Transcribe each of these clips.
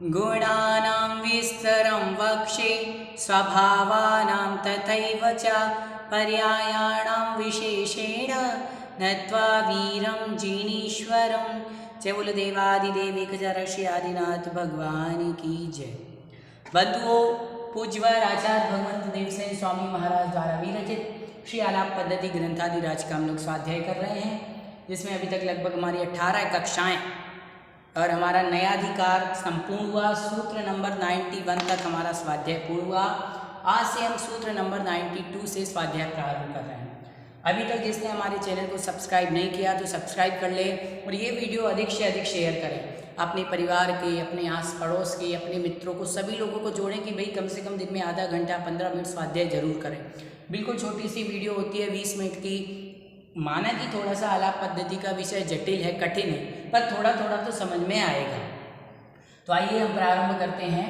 गुणानां विस्तरं वक्षे स्वभावानां तथैव च पर्यायाणां विशेषेण नत्वा वीरं जिनीश्वरं। जय बोलो देवादिदेव एक ऋषि आदिनाथ भगवान की जय। बंधुओं, पूज्यवर आचार्य भगवंत देव सेन स्वामी महाराज द्वारा विरचित श्री आलाप पद्धति ग्रंथादिराज का हम लोग स्वाध्याय कर रहे हैं, जिसमें अभी तक लगभग हमारी 18 कक्षाएं और हमारा नयाधिकार संपूर्ण हुआ। सूत्र नंबर 91 तक हमारा स्वाध्याय पूर्ण हुआ। आज से हम सूत्र नंबर 92 से स्वाध्याय प्रारंभ कर रहे हैं। अभी तक जिसने हमारे चैनल को सब्सक्राइब नहीं किया तो सब्सक्राइब कर ले और ये वीडियो अधिक से अधिक शेयर करें। अपने परिवार के, अपने आस पड़ोस के, अपने मित्रों को, सभी लोगों को जोड़ें कि भाई कम से कम दिन में आधा घंटा 15 मिनट स्वाध्याय जरूर करें। बिल्कुल छोटी सी वीडियो होती है 20 मिनट की। माना कि थोड़ा सा आलाप पद्धति का विषय जटिल है, कठिन है, पर थोड़ा थोड़ा तो समझ में आएगा। तो आइए हम प्रारंभ करते हैं।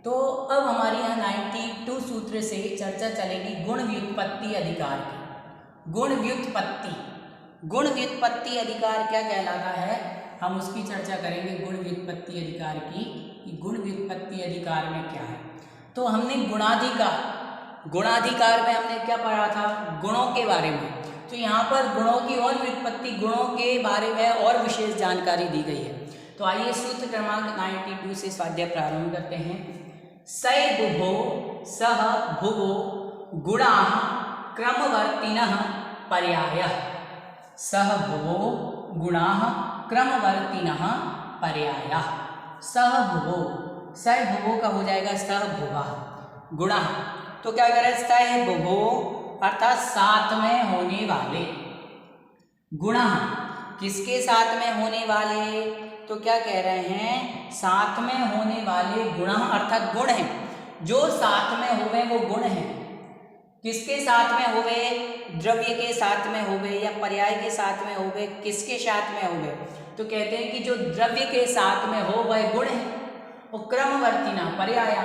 तो अब हमारे यहाँ 92 सूत्र से चर्चा चलेगी गुण व्युत्पत्ति अधिकार की। गुण व्युत्पत्ति, गुण व्युत्पत्ति अधिकार क्या कहलाता है, हम उसकी चर्चा करेंगे। गुण व्युत्पत्ति अधिकार की, कि गुण व्युत्पत्ति अधिकार में क्या है। तो हमने गुणाधिकार, गुणाधिकार में हमने क्या पढ़ा था, गुणों के बारे में। तो यहाँ पर गुणों की और व्युत्पत्ति, गुणों के बारे में और विशेष जानकारी दी गई है। तो आइए सूत्र क्रमांक 92 से स्वाध्याय प्रारंभ करते हैं। सै बुभो सह भुवो गुणाः क्रमवर्तिनः पर्यायः। सह भुवो गुणाः क्रमवर्तिनः पर्यायः। सह भुवो, सै भुवो का हो जाएगा सह भुवः। गुणाः तो क्या करें, सै भुवो अर्थात साथ में होने वाले। गुण किसके साथ में होने वाले, तो क्या कह रहे हैं, साथ में होने वाले गुण अर्थात गुण हैं जो साथ में होवे वो गुण हैं। किसके साथ में होवे, द्रव्य के साथ में होवे या पर्याय के साथ में होवे, किसके साथ में होवे, तो कहते हैं कि जो द्रव्य के साथ में हो वह गुण है। और क्रमवर्तिना पर्याय,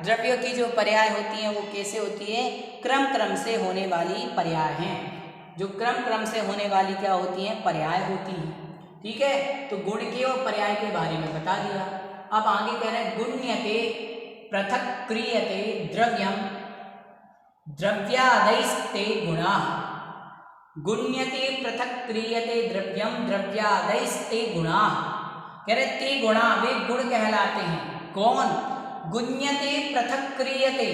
द्रव्यों की जो पर्याय होती हैं वो कैसे होती है, क्रम क्रम से होने वाली पर्याय हैं। जो क्रम क्रम से होने वाली क्या होती हैं, पर्याय होती हैं। ठीक है, तो गुण के और पर्याय के बारे में बता दिया। अब आगे कह रहे हैं गुण्यते पृथक क्रियते द्रव्यम द्रव्यादैस्ते गुणाः। गुण्यते पृथक क्रियते द्रव्यम द्रव्यादैस्ते गुणाः। कह रहे ते गुणा, वे गुण कहलाते हैं। कौन, गुण्यते पृथक क्रियते,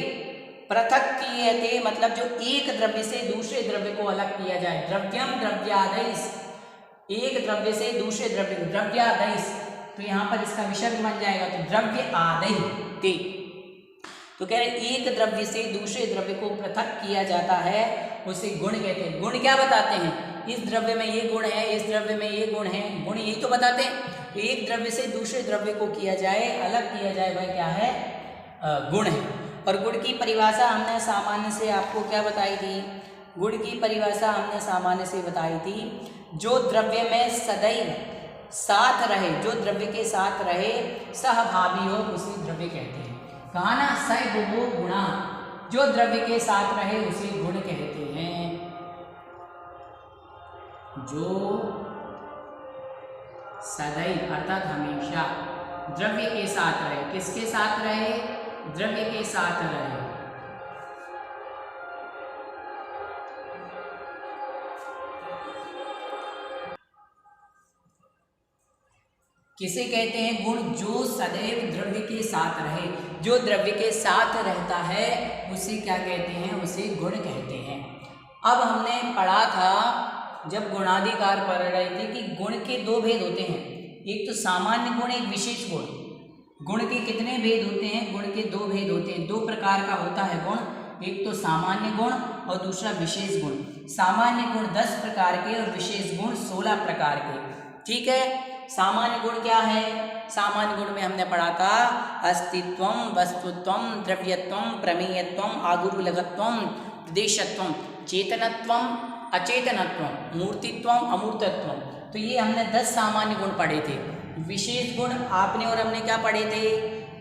पृथक क्रियते मतलब जो एक द्रव्य से दूसरे द्रव्य को अलग किया जाए। द्रव्यम द्रव्यादैस, एक द्रव्य से दूसरे द्रव्य, द्रव्यादैस, तो यहाँ पर इसका विषय बन जाएगा तो द्रव्य आदि ते। तो कह रहे एक द्रव्य से दूसरे द्रव्य को पृथक किया जाता है, उसे गुण कहते हैं। गुण क्या बताते हैं, इस द्रव्य में ये गुण है, इस द्रव्य में ये गुण है, गुण यही तो बताते हैं। तो एक द्रव्य से दूसरे द्रव्य को किया जाए, अलग किया जाए, वह क्या है, गुण है। और गुण की परिभाषा हमने सामान्य से आपको क्या बताई थी, गुण की परिभाषा हमने सामान्य से बताई थी, जो द्रव्य में सदैव साथ रहे, जो द्रव्य के साथ रहे, सहभावी हो, उसे द्रव्य कहते हैं। कहा ना, सै बुभो गुणा, जो द्रव्य के साथ रहे उसे गुण कहते हैं। जो सदैव अर्थात हमेशा द्रव्य के साथ रहे, किसके साथ रहे, द्रव्य के साथ रहे। किसे कहते हैं, गुण, जो सदैव द्रव्य के साथ रहे, जो द्रव्य के साथ रहता है उसे क्या कहते हैं, उसे गुण कहते हैं। अब हमने पढ़ा था जब गुणाधिकार पढ़ रहे थे कि गुण के दो भेद होते हैं, एक तो सामान्य गुण, एक विशेष गुण। गुण के कितने भेद होते हैं, गुण के दो भेद होते हैं, दो प्रकार का होता है गुण, एक तो सामान्य गुण और दूसरा विशेष गुण। सामान्य गुण 10 प्रकार के और विशेष गुण 16 प्रकार के। ठीक है, सामान्य गुण क्या है, सामान्य गुण में हमने पढ़ा था अस्तित्वम, वस्तुत्वम, द्रव्यत्वम, प्रमेयत्वम, आगुरुलगत्वम, प्रदेशत्वम, चेतनत्वम, अचेतनत्वम, मूर्तित्वम, अमूर्तत्वम। तो ये हमने 10 सामान्य गुण पढ़े थे। विशेष गुण आपने और हमने क्या पढ़े थे,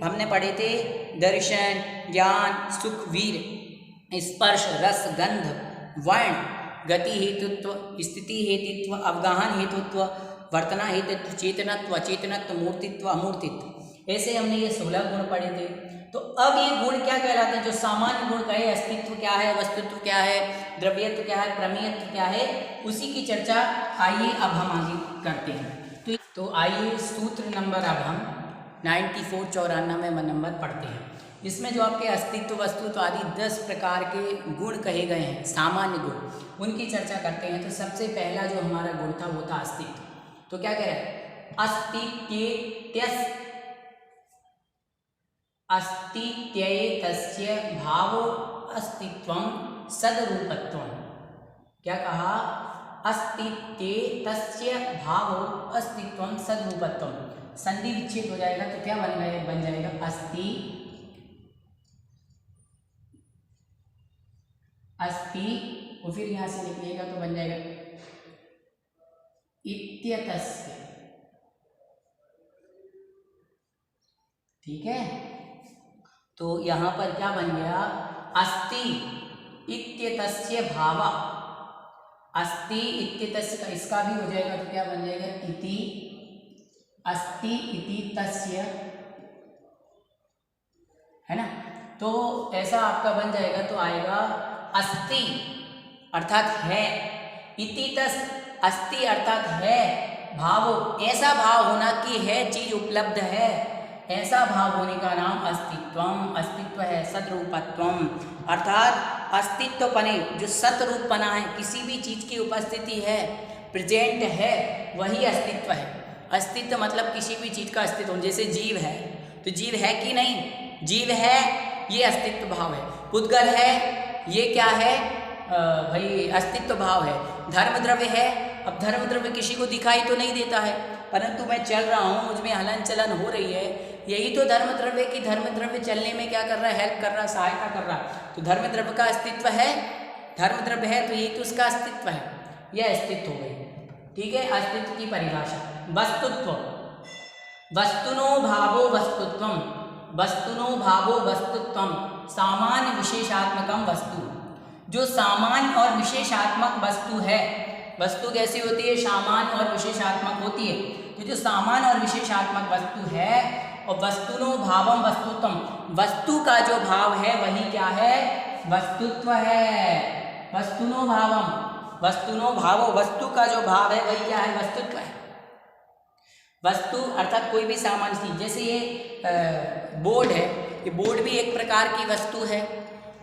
हमने पढ़े थे दर्शन, ज्ञान, सुख, वीर, स्पर्श, रस, गंध, वर्ण, गति हेतुत्व, स्थिति हेतुत्व, अवगाहन हेतुत्व, वर्तना हेतुत्व, चेतनत्व, अचेतनत्व, मूर्तित्व, अमूर्तित्व। ऐसे हमने ये 16 गुण पढ़े थे। तो अब ये गुण क्या कहलाते हैं? जो सामान्य गुण कहे, अस्तित्व क्या है, वस्तुत्व क्या है, द्रव्यत्व क्या है, प्रमेयत्व क्या है, उसी की चर्चा आइए अब हम आगे करते हैं। तो आइए सूत्र नंबर अब हम 94 नंबर पढ़ते हैं। इसमें जो आपके अस्तित्व, वस्तुत्व आदि 10 प्रकार के गुण कहे गए हैं, सामान्य गुण, उनकी चर्चा करते हैं। तो सबसे पहला जो हमारा गुण था वो था अस्तित्व। तो क्या कह रहे हैं? अस्तित्वस्य भावो अस्तित्वं सदरूपत्वं। क्या कहा? अस्तित्वस्य भावो अस्तित्वं सदरूपत्वं। संधि विच्छेद हो जाएगा तो क्या बन जाएगा? अस्ति और फिर यहां से निकलेगा तो बन जाएगा इत्यतस्य। ठीक है, तो यहां पर क्या बन गया? अस्ति इत्यतस्य भाव। अस्ति इत्यतस्य का इसका भी हो जाएगा तो क्या बन जाएगा? इति। अस्ति इति तस्य, है ना? तो ऐसा आपका बन जाएगा तो आएगा अस्ति अर्थात है, इति तस् अस्ति अर्थात है, भावो ऐसा भाव होना कि है चीज उपलब्ध है, ऐसा भाव होने का नाम अस्तित्वम, अस्तित्व है। सदरूपत्वम अर्थात अस्तित्वपने, जो सतरूपपना है, किसी भी चीज की उपस्थिति है, प्रेजेंट है, वही अस्तित्व है। अस्तित्व मतलब किसी भी चीज का अस्तित्व। जैसे जीव है तो जीव है कि नहीं? जीव है, ये अस्तित्व भाव है। पुद्गल है, ये क्या है? भाई अस्तित्व भाव है। धर्म द्रव्य है, अब धर्म द्रव्य किसी को दिखाई तो नहीं देता है, परंतु मैं चल रहा हूँ, मुझ में हलन चलन हो रही है, यही तो धर्म द्रव्य की धर्म द्रव्य चलने में क्या कर रहा है? हेल्प कर रहा है, सहायता कर रहा है। तो धर्म द्रव्य का अस्तित्व है, धर्म द्रव्य है तो यही तो उसका अस्तित्व है, यह अस्तित्व हो गई। ठीक है, अस्तित्व की परिभाषा। वस्तुत्व, वस्तुनो भावो वस्तुत्वम, वस्तुनो भावो वस्तुत्वम सामान्य विशेषात्मकम वस्तु। जो सामान्य और विशेषात्मक वस्तु है, वस्तु कैसी होती है? सामान्य और विशेषात्मक होती है। तो जो सामान्य और विशेषात्मक वस्तु है, और वस्तुनो भावम वस्तुत्वम, वस्तु का जो भाव है वही क्या है? वस्तुत्व है। वस्तुनो भावम, वस्तुनो भावो, वस्तु का जो भाव है वही क्या है? वस्तुत्व है। वस्तु अर्थात कोई भी सामान्य चीज, जैसे ये बोर्ड है, ये बोर्ड भी एक प्रकार की वस्तु है,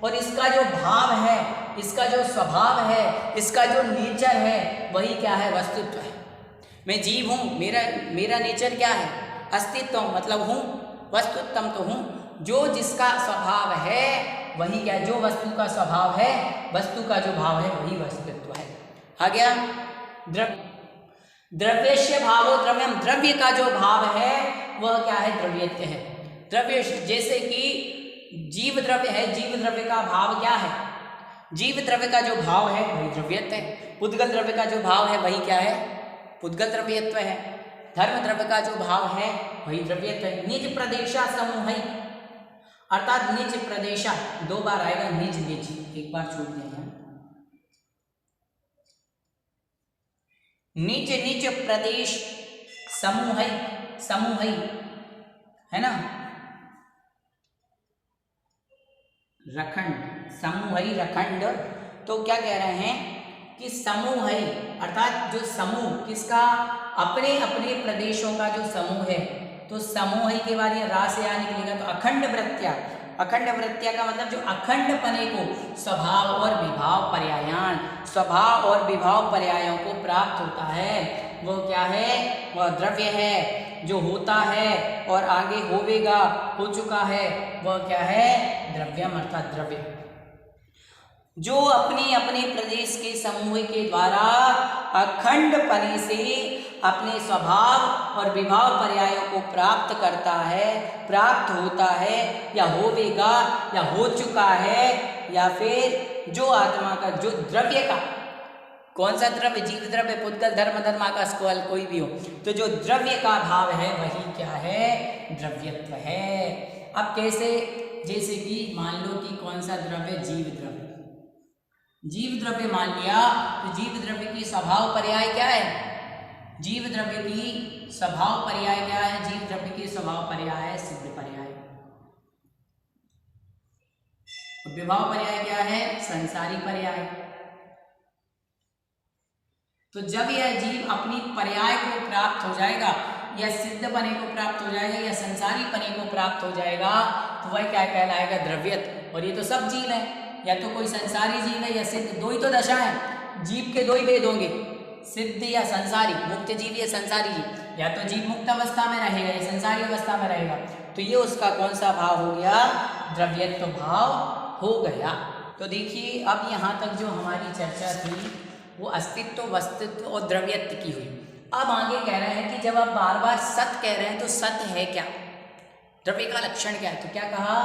और इसका जो भाव है, इसका जो स्वभाव है, इसका जो नेचर है, वही क्या है? वस्तुत्व है। मैं जीव हूँ, मेरा नेचर क्या है? अस्तित्व, मतलब हूँ, वस्तुत्वम तो हूँ। जो जिसका स्वभाव है वही क्या? जो वस्तु का स्वभाव है, वस्तु का जो भाव है वही वस्तुत्व है। आ गया द्रव्यस्य भावो द्रव्यम, द्रव्य का जो भाव है वह क्या है? द्रव्यत्व है। द्रव्य जैसे कि जीव द्रव्य है, जीव द्रव्य का भाव क्या है? जीव द्रव्य का जो भाव है वही द्रव्यत्व है। पुद्गल द्रव्य का जो भाव है वही क्या है? पुद्गल द्रव्यत्व है। धर्म द्रव्य का जो भाव है वही द्रव्यत्व है। निज प्रदेशा समूह, अर्थात निज प्रदेशा, 2 बार आएगा निज, निज एक बार छूट देंगे। निज निज प्रदेश समूह, समूह है ना, रखंड, समूह रखंड। तो क्या कह रहे हैं कि समूह है, अर्थात जो समूह किसका? अपने अपने प्रदेशों का जो समूह है। तो समूह के बारे में रा से आ निकलेगा तो अखंड वृत्त्या, अखंड वृत्त्या का मतलब जो अखंड पने को स्वभाव और विभाव पर्यायान, स्वभाव और विभाव पर्यायों को प्राप्त होता है, वो क्या है? वह द्रव्य है। जो होता है और आगे होवेगा, हो चुका है, वह क्या है? द्रव्यम अर्थात द्रव्य। जो अपने अपने प्रदेश के समूह के द्वारा अखंड पने से अपने स्वभाव और विभाव पर्यायों को प्राप्त करता है, प्राप्त होता है, या होवेगा, या हो चुका है, या फिर जो आत्मा का जो द्रव्य का, कौन सा द्रव्य? जीव द्रव्य, पुद्गल, धर्म, धर्माकाश, कोल, कोई भी हो, तो जो द्रव्य का भाव है वही क्या है? द्रव्यत्व है। अब कैसे? जैसे कि मान लो कि कौन सा द्रव्य? जीव द्रव्य। जीव द्रव्य मान लिया तो जीव द्रव्य की स्वभाव पर्याय क्या है? जीव द्रव्य की स्वभाव पर्याय क्या है? जीव द्रव्य की स्वभाव पर्याय है सिद्ध पर्याय। विभव पर्याय क्या है? संसारी पर्याय। तो जब यह जीव अपनी पर्याय को प्राप्त हो जाएगा या सिद्ध पने को प्राप्त हो जाएगा या संसारी पने को प्राप्त हो जाएगा तो वह क्या कहलाएगा? द्रव्यत। और ये तो सब जीव है, या तो कोई संसारी जीव है या सिद्ध, दो ही तो दशा है, जीव के दो ही भेद होंगे, सिद्ध या संसारी, मुक्त जीव या संसारी जीव। या तो जीव मुक्त अवस्था में रहेगा या संसारी अवस्था में रहेगा, तो ये उसका कौन सा भाव हो गया? द्रव्यत्व भाव हो गया। तो देखिए अब यहाँ तक जो हमारी चर्चा थी वो अस्तित्व, वस्तुत्व और द्रव्यत्व की हुई। अब आगे कह रहे हैं कि जब आप बार बार सत कह रहे हैं तो सत है क्या? द्रव्य का लक्षण क्या है? तो क्या कहा?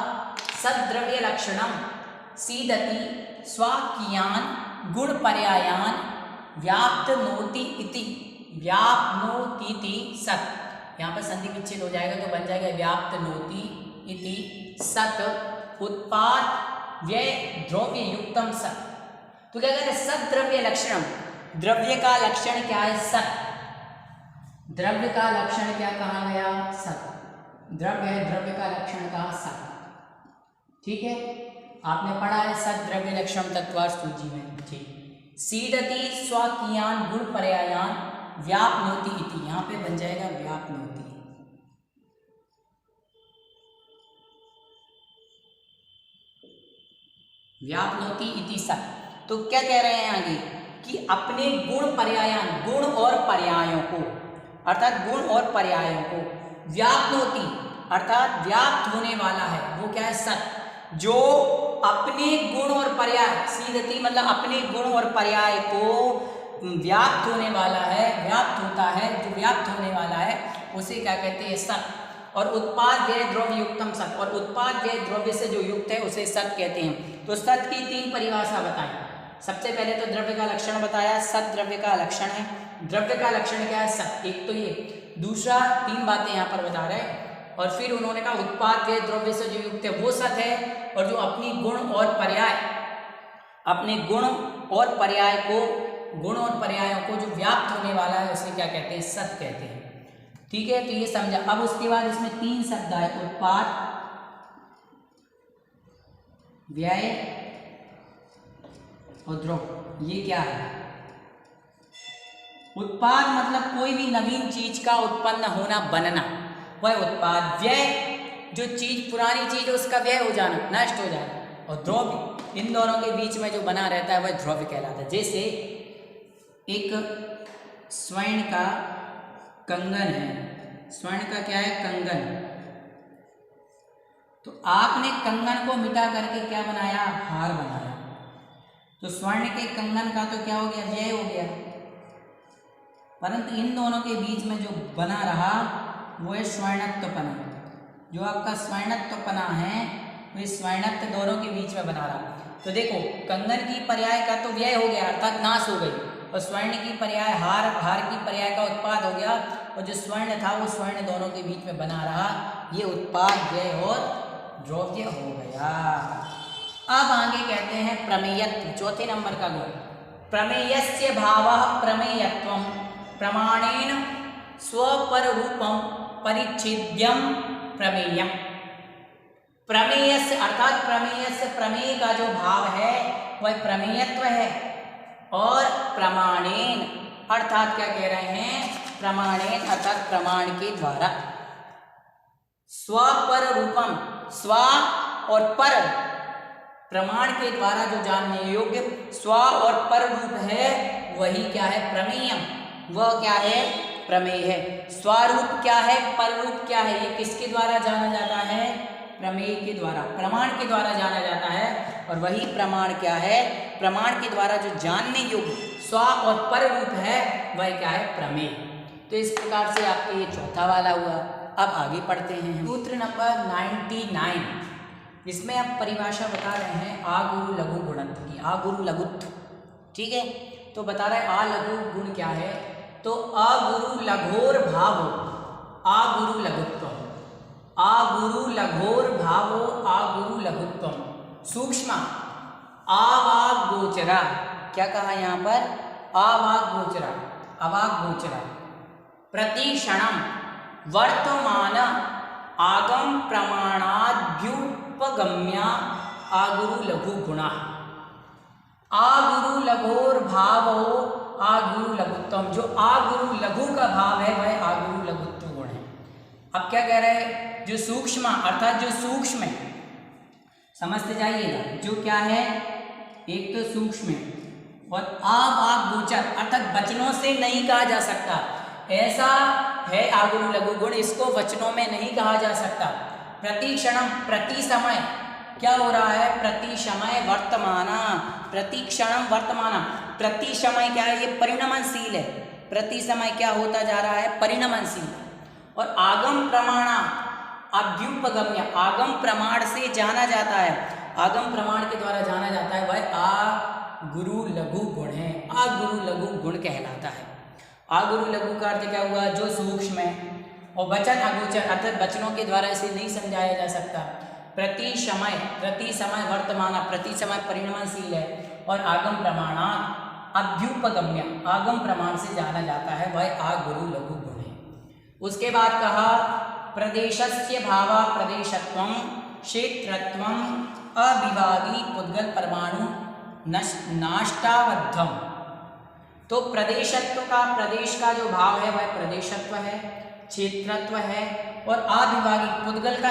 सत द्रव्य लक्षणम सीदति स्वाकियान गुण पर्यायान व्याप्त नोति इति। व्याप्नोतीति सत, यहाँ पर संधि विच्छेद हो जाएगा तो बन जाएगा व्याप्त नोति इति सत उत्पाद व्यय द्रव्य युक्तम सत। तो क्या कहते हैं? सत द्रव्य लक्षणम, द्रव्य का लक्षण क्या है? सत। द्रव्य का लक्षण क्या कहा गया? सत। द्रव्य है, द्रव्य का लक्षण कहा? सत। ठीक है, आपने पढ़ा है सत द्रव्य लक्षण तत्वार्थ सूची में। ठीक, सीदति स्वाकियान गुण पर्यायान व्याप्नोति इति, यहाँ पे बन जाएगा व्याप्नोति। व्याप्नोति इति सत। तो क्या कह रहे हैं आगे कि अपने गुण पर्यायान, गुण और पर्यायों को, अर्थात गुण और पर्यायों को व्याप्नोति अर्थात व्याप्त होने वाला है, वो क्या है? सत। जो अपने गुण और पर्याय, सीदति मतलब अपने गुण और पर्याय को व्याप्त होने वाला है, व्याप्त होता है, जो व्याप्त होने वाला है उसे क्या कहते हैं? सत। और उत्पाद व्यय द्रव्य युक्तम सत, और उत्पाद व्यय द्रव्य से जो युक्त है उसे सत कहते हैं। तो सत की तीन परिभाषा बताएं। सबसे पहले तो द्रव्य का लक्षण बताया, सत द्रव्य का लक्षण है। द्रव्य का लक्षण क्या है? सत, एक तो ये। दूसरा, तीन बातें यहाँ पर बता रहे हैं। और फिर उन्होंने कहा उत्पाद व्यय द्रव्य से जो युक्त है वो सत है, और जो अपनी गुण और पर्याय, अपने गुण और पर्याय को, गुण और पर्यायों को जो व्याप्त होने वाला है उसे क्या कहते हैं? सत कहते हैं। ठीक है, तो ये समझा। अब उसके बाद इसमें तीन शब्द आए, उत्पाद व्यय और द्रव्य। ये क्या है? उत्पाद मतलब कोई भी नवीन चीज का उत्पन्न होना, बनना, वह उत्पाद। व्यय जो चीज, पुरानी चीज है उसका व्यय हो जाना, नष्ट हो जाना। और द्रव्य, इन दोनों के बीच में जो बना रहता है वह द्रव्य कहलाता है। जैसे एक स्वर्ण का कंगन है, स्वर्ण का क्या है? कंगन। तो आपने कंगन को मिटा करके क्या बनाया? हार बनाया। तो स्वर्ण के कंगन का तो क्या हो गया? व्यय हो गया। परंतु इन दोनों के बीच में जो बना रहा वो है स्वर्णत्वपना। जो आपका स्वर्णत्वपना है वो स्वर्णत्व दोनों के बीच में बना रहा। तो देखो, कंगन की पर्याय का तो व्यय हो गया अर्थात नाश हो गई, और स्वर्ण की पर्याय हार, हार की पर्याय का उत्पाद हो गया, और जो स्वर्ण था वो स्वर्ण दोनों के बीच में बना रहा। ये उत्पाद व्यय और द्रव्य हो गया। अब आगे कहते हैं प्रमेयत्व, चौथे नंबर का गुण। प्रमेयस्य भावः प्रमेयत्वं प्रमाणेन स्वपररूपं परिच्छेद्यं प्रमेयम्। प्रमेयस्य अर्थात प्रमेयस्य, प्रमेय का जो भाव है वह प्रमेयत्व है। और प्रमाणेन अर्थात क्या कह रहे हैं? प्रमाणेन अर्थात प्रमाण के द्वारा। स्वपर रूपम, स्व और पर, प्रमाण के द्वारा जो जानने योग्य स्व और पर रूप है वही क्या है? प्रमेयम। वह क्या है? प्रमेय है। स्वरूप क्या है? पर रूप क्या है? ये किसके द्वारा जाना जाता है? प्रमेय के द्वारा, प्रमाण के द्वारा जाना जाता है। और वही प्रमाण क्या है? प्रमाण के द्वारा जो जानने योग्य स्व और पर रूप है वह क्या है? प्रमेय। तो इस प्रकार से आपके ये चौथा वाला हुआ। अब आगे पढ़ते हैं सूत्र नंबर 99। इसमें आप परिभाषा बता रहे हैं आगुरु लघु गुणत्व की, आगुरु लघुत्व। ठीक है, तो बता रहे हैं आ लघु गुण क्या है? तो अगुरु लघोर भावो आगुरु लघुत्वम, आगुरु लघोर भावो आगुरु लघुत्वम, सूक्ष्म आवाग गोचरा। क्या कहा यहाँ पर? आवाग गोचरा, अवाग गोचरा। प्रतिक्षणम वर्तमान आगम प्रमाणाद्युपगम्या आगुरु लघु गुणा। आगुरु लघोर भावो आगुरु लघुत्वम। जो आगुरु लघु का भाव है वह आगुरु लघुत्व गुण है। अब क्या कह रहे हैं, जो सूक्ष्म अर्थात जो सूक्ष्म है, समझते जाइएगा, जो क्या है, एक तो सूक्ष्म है और आग गोचर अर्थात वचनों से नहीं कहा जा सकता, ऐसा है आगुरु लघु गुण, इसको वचनों में नहीं कहा जा सकता। प्रतिक्षणम प्रति समय क्या हो रहा है, प्रति समय वर्तमाना, प्रतिक्षणम वर्तमाना, प्रति समय क्या है, ये परिणमनशील है, प्रति समय क्या होता जा रहा है, परिणमनशील। और आगम प्रमाणा अभ्युपगम्य, आगम प्रमाण से जाना जाता है, आगम प्रमाण के द्वारा जाना जाता है, वह आगुरु लघु गुण है, आगुरु लघु गुण कहलाता है। आगुरु लघु का अर्थ क्या हुआ, जो सूक्ष्म है, और वचन अगोचर अर्थात वचनों के द्वारा इसे नहीं समझाया जा सकता। प्रति समय वर्तमान, प्रति समय परिणमनशील है, और आगम प्रमाणात अभ्युपगम्य, आगम प्रमाण से जाना जाता है, वह आगुरु लघु गुण है। उसके बाद कहा प्रदेशस्य भावा प्रदेशत्वम क्षेत्रत्वम अविभागी पुद्गल परमाणु नाष्टावद्धम। तो प्रदेशत्व का, प्रदेश का जो भाव है वह प्रदेशत्व है, क्षेत्रत्व है, और अविभागी पुद्गल का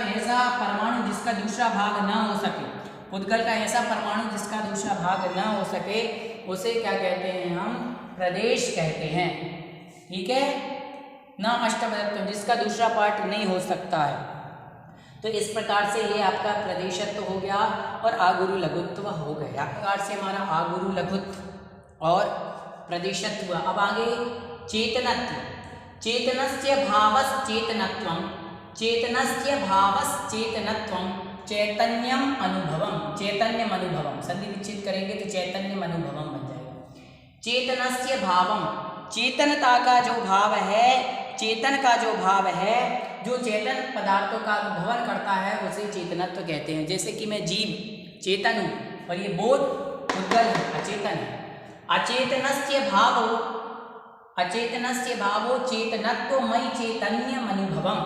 ऐसा परमाणु जिसका दूसरा भाग न हो सके, पुद्गल का ऐसा परमाणु जिसका दूसरा भाग न हो सके, उसे क्या कहते हैं, हम प्रदेश कहते हैं। ठीक है, न अष्टवधत्व, जिसका दूसरा पार्ट नहीं हो सकता है। तो इस प्रकार से ये आपका प्रदेशत्व हो गया और आगुरु लघुत्व हो गया। इस प्रकार से हमारा आगुरु लघुत्व और प्रदेशत्व। अब आगे चेतनत्व, चेतनस्य भावश्चेतनत्वं, चेतनस्य भावश्चेतनत्वं चैतन्यम अनुभवम, चैतन्यम अनुभवम, संधि विच्छेद करेंगे तो चैतन्यम अनुभवम बन जाएगा। चेतनस्य भावम, चेतनता का जो भाव है, चेतन का जो भाव है, जो चेतन पदार्थों का अनुभवन करता है, उसे चेतनत्व कहते हैं। जैसे कि मैं जीव चेतन हूँ और ये बोध पुद्गल है, अचेतन है। अचेतनस्य भावो चेतनत्वमयि चैतन्यम अनुभवम।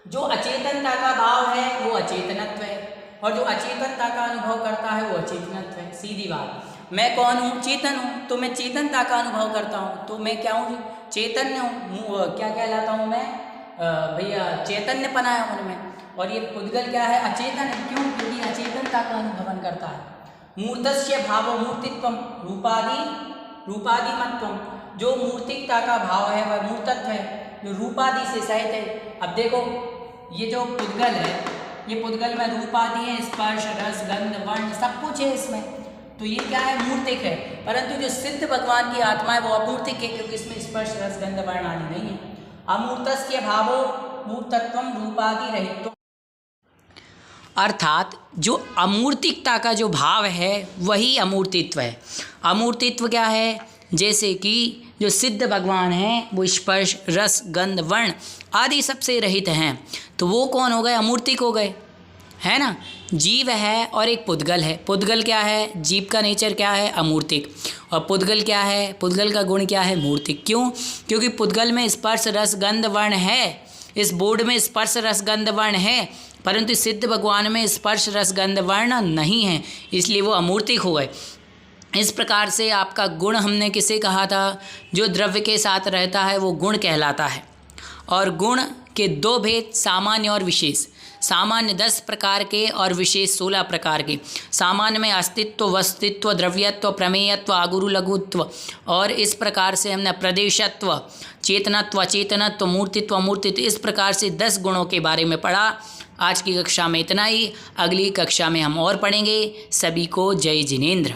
जो अचेतनता का भाव है वो अचेतनत्व है, और जो अचेतनता का अनुभव करता है वो अचेतनत्व है। सीधी बात, मैं कौन हूँ, चेतन हूँ, तो मैं चेतनता का अनुभव करता हूँ, तो मैं क्या हूँ, चैतन्य हूँ। क्या कहलाता हूँ मैं, भैया चैतन्यपना है उनमें। और ये पुद्गल क्या है, अचेतन है। क्यों, क्योंकि अचेतनता का अनुभवन करता है। मूर्तस्य भावो मूर्तित्वम रूपादिमत्वम, जो मूर्तिकता का भाव है वह मूर्तत्व है, जो रूपादि से सहित है। अब देखो ये जो पुद्गल है, ये पुद्गल में रूपादि है, स्पर्श रस गंध वर्ण सब कुछ है इसमें, तो ये क्या है, मूर्तिक है। परंतु जो सिद्ध भगवान की आत्मा है वो अमूर्तिक है, क्योंकि इसमें स्पर्श रस गंध वर्ण आदि नहीं है। अमूर्तस्य भावो मूर्तत्वम रूपादि रहित्वम, अर्थात जो अमूर्तिकता का जो भाव है वही अमूर्तित्व है। अमूर्तित्व क्या है, जैसे कि जो सिद्ध भगवान हैं वो स्पर्श रस गंध वर्ण आदि सबसे रहित हैं, तो वो कौन हो गए, अमूर्तिक हो गए, है ना। जीव है और एक पुद्गल है। पुद्गल क्या है, जीव का नेचर क्या है, अमूर्तिक, और पुद्गल क्या है, पुद्गल का गुण क्या है, मूर्तिक। क्यों, क्योंकि पुद्गल में स्पर्श रस गंध वर्ण है, इस बोर्ड में स्पर्श रस गंध वर्ण है, परंतु सिद्ध भगवान में स्पर्श रस गंध वर्ण नहीं है, इसलिए वो अमूर्तिक हो गए। इस प्रकार से आपका गुण हमने किसे कहा था, जो द्रव्य के साथ रहता है वो गुण कहलाता है। और गुण के दो भेद, सामान्य और विशेष। सामान्य 10 प्रकार के और विशेष 16 प्रकार के। सामान्य में अस्तित्व, वस्तित्व, द्रव्यत्व, प्रमेयत्व, आगुरु लघुत्व, और इस प्रकार से हमने प्रदेशत्व, चेतनत्व, अचेतनत्व, मूर्तित्व, अमूर्तित्व, इस प्रकार से 10 गुणों के बारे में पढ़ा। आज की कक्षा में इतना ही, अगली कक्षा में हम और पढ़ेंगे। सभी को जय जिनेंद्र।